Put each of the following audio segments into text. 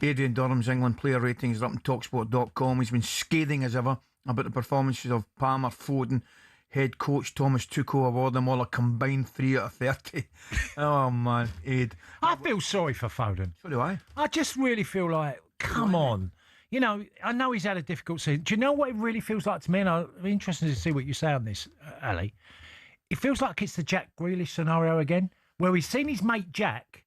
Adrian Durham's England player ratings are up on talkSPORT.com. He's been scathing as ever about the performances of Palmer, Foden, head coach Thomas Tuchel. Award them all a combined 3 out of 30. Oh man, Aid. I feel sorry for Foden. So do I. I just really feel like, come on. You know, I know he's had a difficult season. Do you know what it really feels like to me? And I'm interested to see what you say on this, Ali. It feels like it's the Jack Grealish scenario again, where he's seen his mate Jack,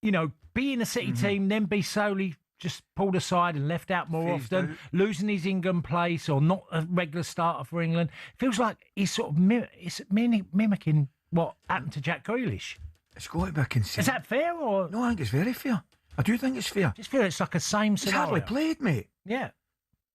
you know, be in the City team, then be solely just pulled aside and left out more often, losing his England place or not a regular starter for England. Feels like he's sort of mimicking what happened to Jack Grealish. It's got to be consistent. Is that fair or? No, I think it's very fair. I do think it's fair. I just feel it's like a same scenario. He's hardly played, mate. Yeah.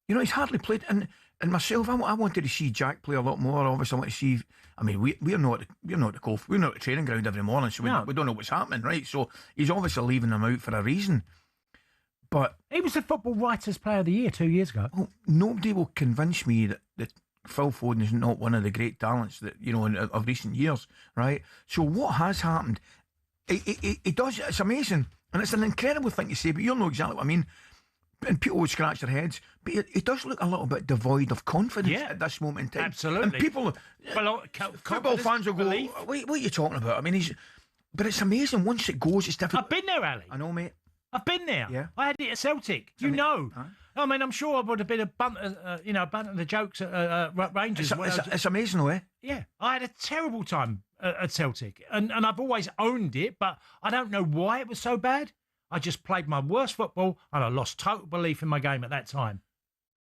You know, he's hardly played. And myself, I wanted to see Jack play a lot more. Obviously, I want to see. I mean, we're not at the training ground every morning, so we don't know what's happening, right? So he's obviously leaving them out for a reason. But he was the Football Writers' Player of the Year 2 years ago. Well, nobody will convince me that Phil Foden is not one of the great talents that of recent years, right? So what has happened? It does. It's amazing, and it's an incredible thing to say. But you'll know exactly what I mean. And people would scratch their heads, but it does look a little bit devoid of confidence at this moment in time. Absolutely. And people, football fans will go, "Wait, what are you talking about?" I mean, but it's amazing. Once it goes, it's difficult. I've been there, Ali. I know, mate. I've been there. Yeah. I had it at Celtic. I mean, I'm sure I would have been a bunt of the jokes at Rangers. It's amazing, though, eh? Yeah. I had a terrible time at Celtic, and I've always owned it, but I don't know why it was so bad. I just played my worst football, and I lost total belief in my game at that time.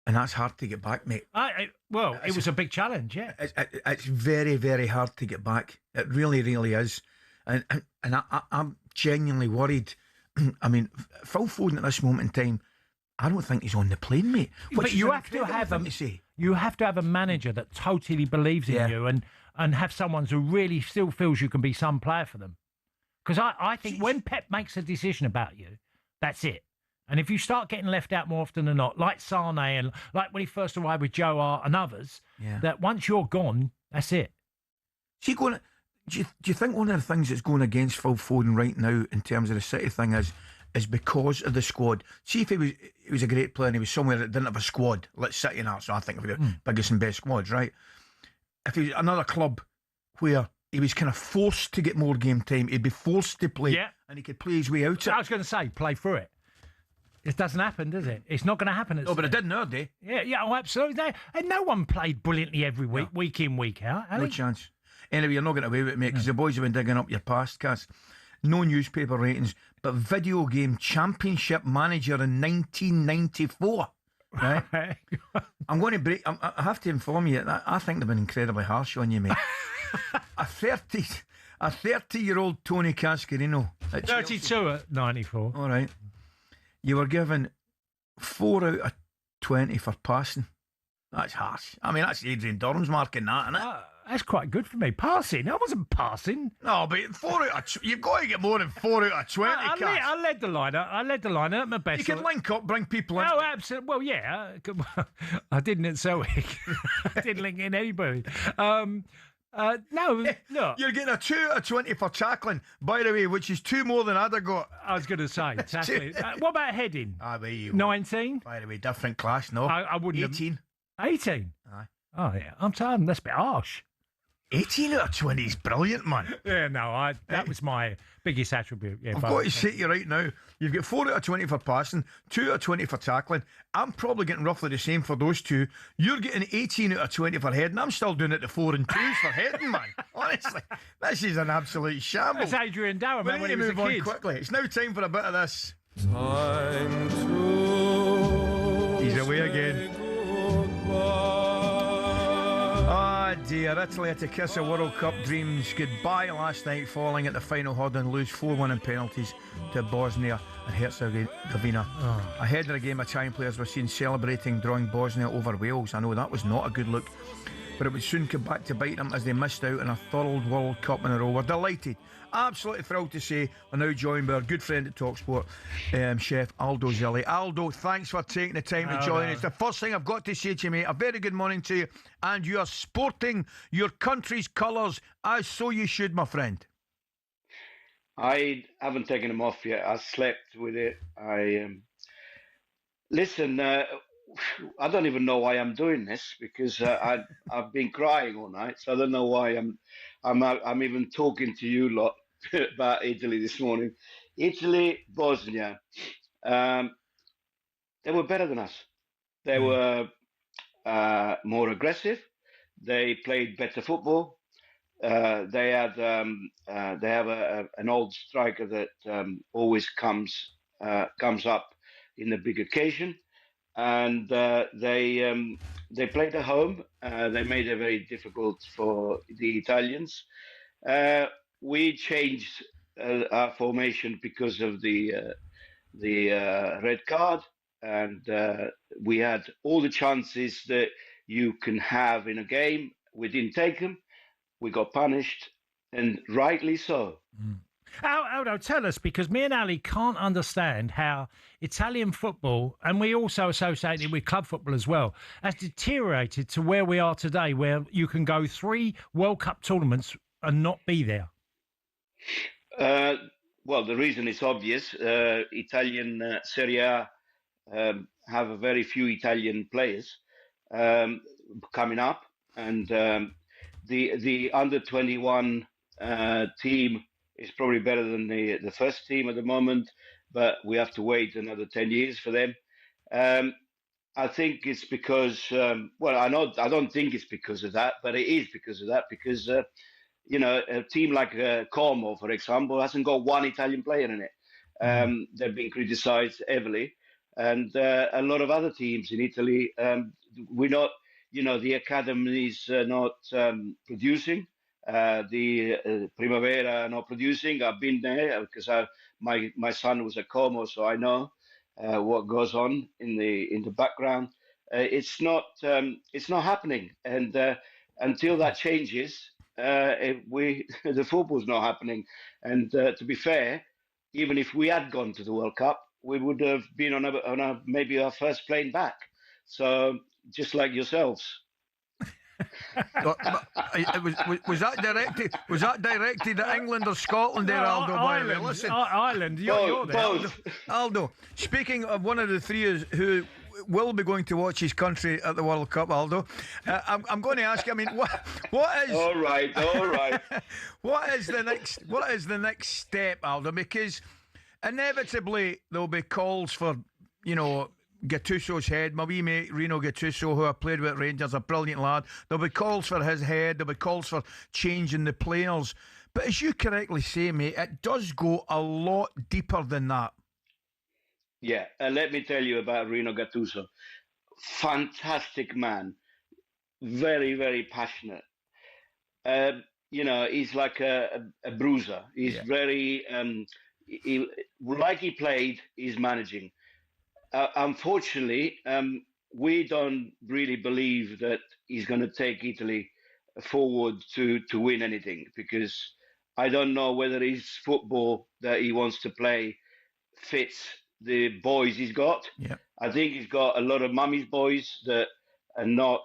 And that's hard to get back, mate. It was a big challenge, yeah. It's very, very hard to get back. It really, really is. And I'm genuinely worried. I mean, Phil Foden at this moment in time, I don't think he's on the plane, mate. But you have to have a manager that totally believes in you and have someone who really still feels you can be some player for them. Because I think when Pep makes a decision about you, that's it. And if you start getting left out more often than not, like Sane and like when he first arrived with Joe Hart and others, that once you're gone, that's it. Do you think one of the things that's going against Phil Foden right now in terms of the City thing is because of the squad? See, if he was a great player and he was somewhere that didn't have a squad, like City and that, so I think of the biggest and best squads, right? If he was another club where he was kind of forced to get more game time, he'd be forced to play, and he could play his way out. I was going to say, play through it. It doesn't happen, does it? It's not going to happen. No, but it did nowadays. Yeah, absolutely. And no one played brilliantly every week, week in, week out. No chance. Anyway, you're not getting away with it, mate, because the boys have been digging up your past, Cass. No newspaper ratings, but video game championship manager in 1994. Right? I'm going to break. I have to inform you that I think they've been incredibly harsh on you, mate. A 30-year-old Tony Cascarino. 32 at 94. All right. You were given 4 out of 20 for passing. That's harsh. I mean, that's Adrian Durham's marking that, isn't it? That's quite good for me. Passing? I wasn't passing. No, but 4 out of... You've got to get more than 4 out of 20, I led the lineup. at my best. You can link up, bring people in. Oh, absolutely. Well, yeah. I didn't at Celtic. I didn't link in anybody. No, look. You're getting a 2 out of 20 for tackling, by the way, which is 2 more than I'd have got. I was going to say, tackling. What about heading? 19? By the way, different class, no. I wouldn't 18. 18? Aye. Oh, yeah. I'm tired. That's a bit harsh. 18 out of 20 is brilliant, man. Yeah, no, that was my biggest attribute. Yeah, I've got to say to you right now, you've got 4 out of 20 for passing, 2 out of 20 for tackling. I'm probably getting roughly the same for those two. You're getting 18 out of 20 for heading. I'm still doing it to 4 and 2s for heading, man. Honestly, this is an absolute shambles. That's Adrian Durham, man, when he was a kid. Move on quickly. It's now time for a bit of this. He's away again. Dear, Italy had to kiss a World Cup dreams goodbye last night, falling at the final hurdle and lose 4-1 in penalties to Bosnia and Herzegovina. Ahead of the game, Italian players were seen celebrating drawing Bosnia over Wales. I know that was not a good look, but it would soon come back to bite them as they missed out on a third World Cup in a row. We're delighted, absolutely thrilled to say we're now joined by our good friend at talkSPORT, Chef Aldo Zilli. Aldo, thanks for taking the time to join us. The first thing I've got to say to you, mate, a very good morning to you, and you are sporting your country's colours, as so you should, my friend. I haven't taken them off yet. I slept with it. I Listen, I don't even know why I'm doing this because I've been crying all night, so I don't know why I'm even talking to you lot about Italy this morning. Italy, Bosnia, um, they were better than us. They were more aggressive. They played better football. They have an old striker that always comes up in the big occasion, and they played at home. They made it very difficult for the Italians. Uh, we changed our formation because of the red card, and we had all the chances that you can have in a game. We didn't take them. We got punished, and rightly so. Aldo, tell us, because me and Ali can't understand how Italian football, and we also associate it with club football as well, has deteriorated to where we are today, where you can go 3 World Cup tournaments and not be there. Uh, well, the reason is obvious. Italian Serie A have a very few Italian players um, coming up, and the under 21 team is probably better than the first team at the moment, but we have to wait another 10 years for them. Um, I think it's because, well, I don't think it's because of that, but it is because of that, because a team like Como, for example, hasn't got one Italian player in it. They've been criticised heavily, and a lot of other teams in Italy, we're not, the academies are not producing. The Primavera are not producing. I've been there because my son was at Como, so I know what goes on in the background. It's not happening, and until that changes, the football's not happening. And to be fair, even if we had gone to the World Cup, we would have been on maybe our first plane back. So just like yourselves. Was that directed? Was that directed at England or Scotland? There, Aldo. Ireland. Listen, Ireland. You're there. Both. Aldo. Speaking of one of the three who will be going to watch his country at the World Cup, Aldo, I'm going to ask. I mean, what is? All right. What is the next step, Aldo? Because inevitably there'll be calls for, Gattuso's head. My wee mate Rino Gattuso, who I played with at Rangers, a brilliant lad. There'll be calls for his head. There'll be calls for changing the players. But as you correctly say, mate, it does go a lot deeper than that. Yeah, let me tell you about Rino Gattuso. Fantastic man, very, very passionate. He's like a bruiser. He's very, like he played, he's managing. Unfortunately, we don't really believe that he's going to take Italy forward to win anything, because I don't know whether his football that he wants to play fits the boys he's got. Yeah. I think he's got a lot of mummy's boys that are not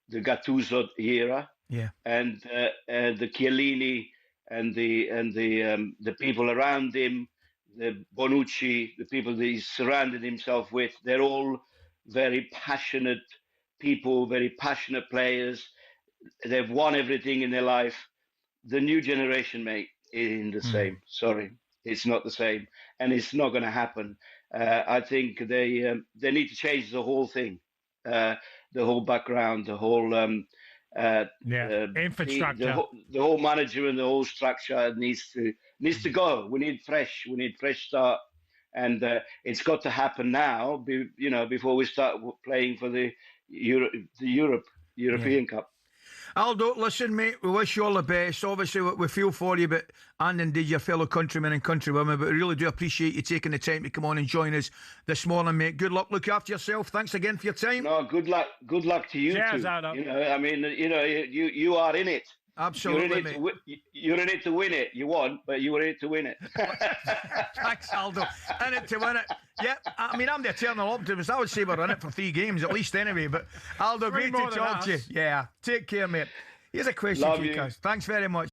the Gattuso era. Yeah. And the Chiellini and the people around him, the Bonucci, the people that he's surrounded himself with, they're all very passionate people, very passionate players. They've won everything in their life. The new generation, mate, isn't the same. Sorry, it's not the same, and it's not going to happen. I think they need to change the whole thing, the whole background, the whole infrastructure, the whole manager and the whole structure needs to go. We need fresh start, and it's got to happen now. Before we start playing for the European Cup. Aldo, listen, mate, we wish you all the best. Obviously, we feel for you, and indeed your fellow countrymen and countrywomen, but we really do appreciate you taking the time to come on and join us this morning, mate. Good luck. Look after yourself. Thanks again for your time. No, good luck. Good luck to you too. Aldo. You are in it. Absolutely, you're in it to win it. You won, but you were in it to win it. Thanks, Aldo. In it to win it. Yeah, I'm the eternal optimist. I would say we're in it for 3 games at least anyway. But Aldo, great to talk to you. Yeah, take care, mate. Here's a question for you guys. Thanks very much.